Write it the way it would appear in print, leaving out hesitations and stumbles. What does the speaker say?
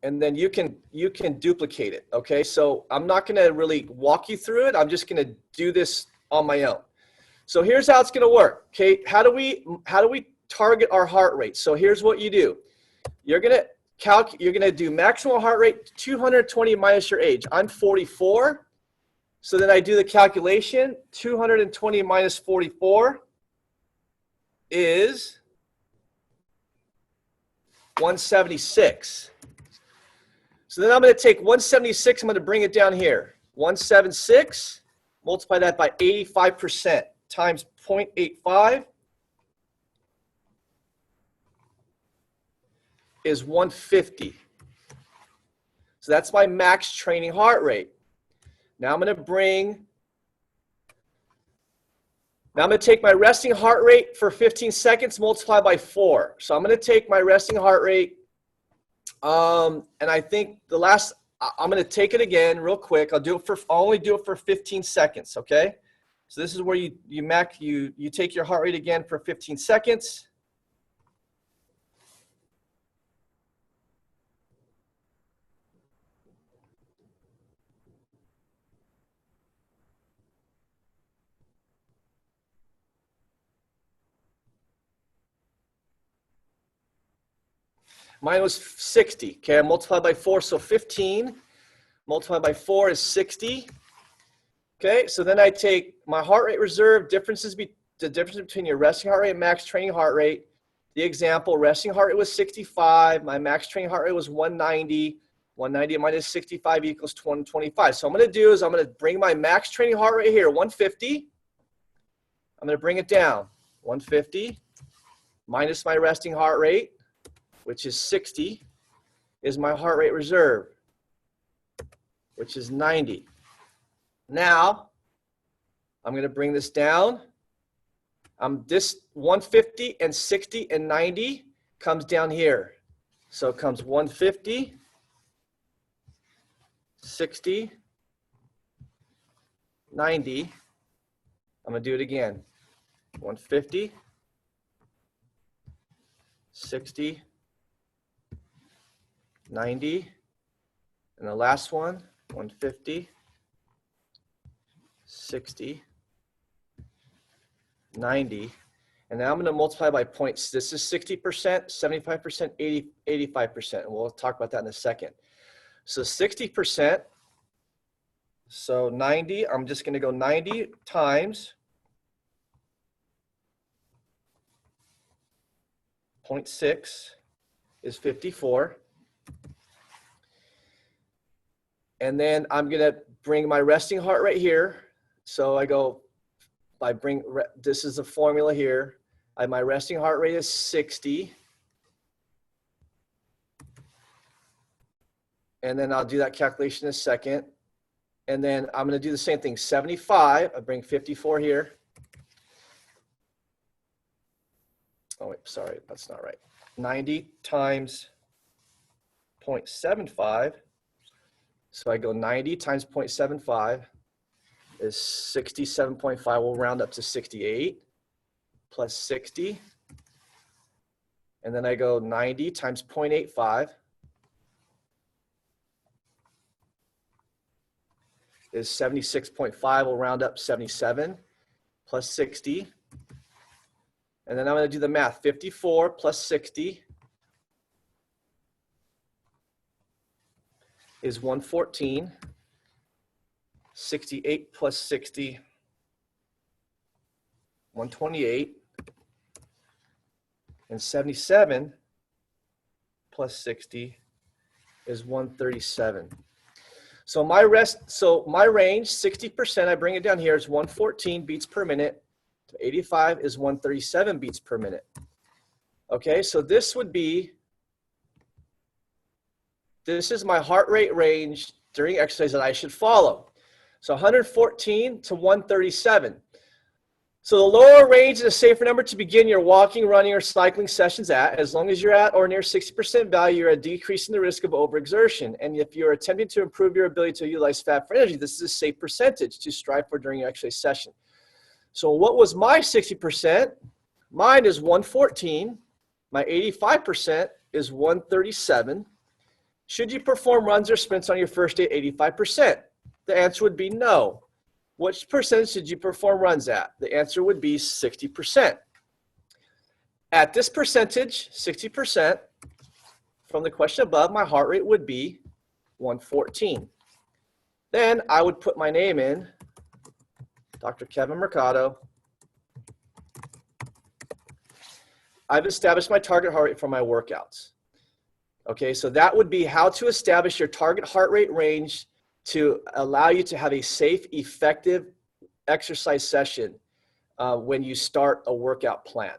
and then you can duplicate it. Okay, so I'm not going to really walk you through it. I'm just going to do this on my own. So here's how it's going to work. Okay, how do we target our heart rate? So here's what you do. You're going to do maximal heart rate 220 minus your age. I'm 44. So then I do the calculation. 220 minus 44 is 176. So then I'm going to take 176, I'm going to bring it down here. 176, multiply that by 85% times 0.85 is 150. So that's my max training heart rate. Now I'm going to take my resting heart rate for 15 seconds, multiply by 4. So I'm going to take my resting heart rate, and I think I'm going to take it again real quick. I'll only do it for 15 seconds, okay? So this is where you take your heart rate again for 15 seconds. Mine was 60. Okay, I multiplied by 4, so 15 multiplied by 4 is 60. Okay, so then I take my heart rate reserve, the difference between your resting heart rate and max training heart rate. The example, resting heart rate was 65. My max training heart rate was 190. 190 minus 65 equals 125. So I'm going to do is I'm going to bring my max training heart rate here, 150. I'm going to bring it down, 150 minus my resting heart rate, which is 60, is my heart rate reserve, which is 90. Now, I'm going to bring this down. This 150 and 60 and 90 comes down here. So it comes 150, 60, 90. I'm going to do it again. 150, 60, 90, and the last one, 150, 60, 90, and now I'm going to multiply by points. This is 60%, 75%, 80, 85%, and we'll talk about that in a second. So 60%, so 90, I'm just going to go 90 times 0.6 is 54. And then I'm going to bring my resting heart rate here. So this is the formula here. My resting heart rate is 60. And then I'll do that calculation in a second. And then I'm going to do the same thing, 75. I bring 54 here. Oh, wait, sorry, that's not right. 90 times 0.75. So I go 90 times 0.75 is 67.5. We'll round up to 68 plus 60. And then I go 90 times 0.85 is 76.5. We'll round up 77 plus 60. And then I'm going to do the math. 54 plus 60 is 114. 68 plus 60, 128. And 77 plus 60 is 137. So my range, 60%, I bring it down here, is 114 beats per minute. 85 is 137 beats per minute. Okay, so this is my heart rate range during exercise that I should follow. So 114 to 137. So the lower range is a safer number to begin your walking, running, or cycling sessions at. As long as you're at or near 60% value, you're decreasing the risk of overexertion. And if you're attempting to improve your ability to utilize fat for energy, this is a safe percentage to strive for during your exercise session. So what was my 60%? Mine is 114. My 85% is 137. Should you perform runs or sprints on your first day at 85%? The answer would be no. Which percentage should you perform runs at? The answer would be 60%. At this percentage, 60%, from the question above, my heart rate would be 114. Then I would put my name in, Dr. Kevin Mercado. I've established my target heart rate for my workouts. Okay, so that would be how to establish your target heart rate range to allow you to have a safe, effective exercise session when you start a workout plan.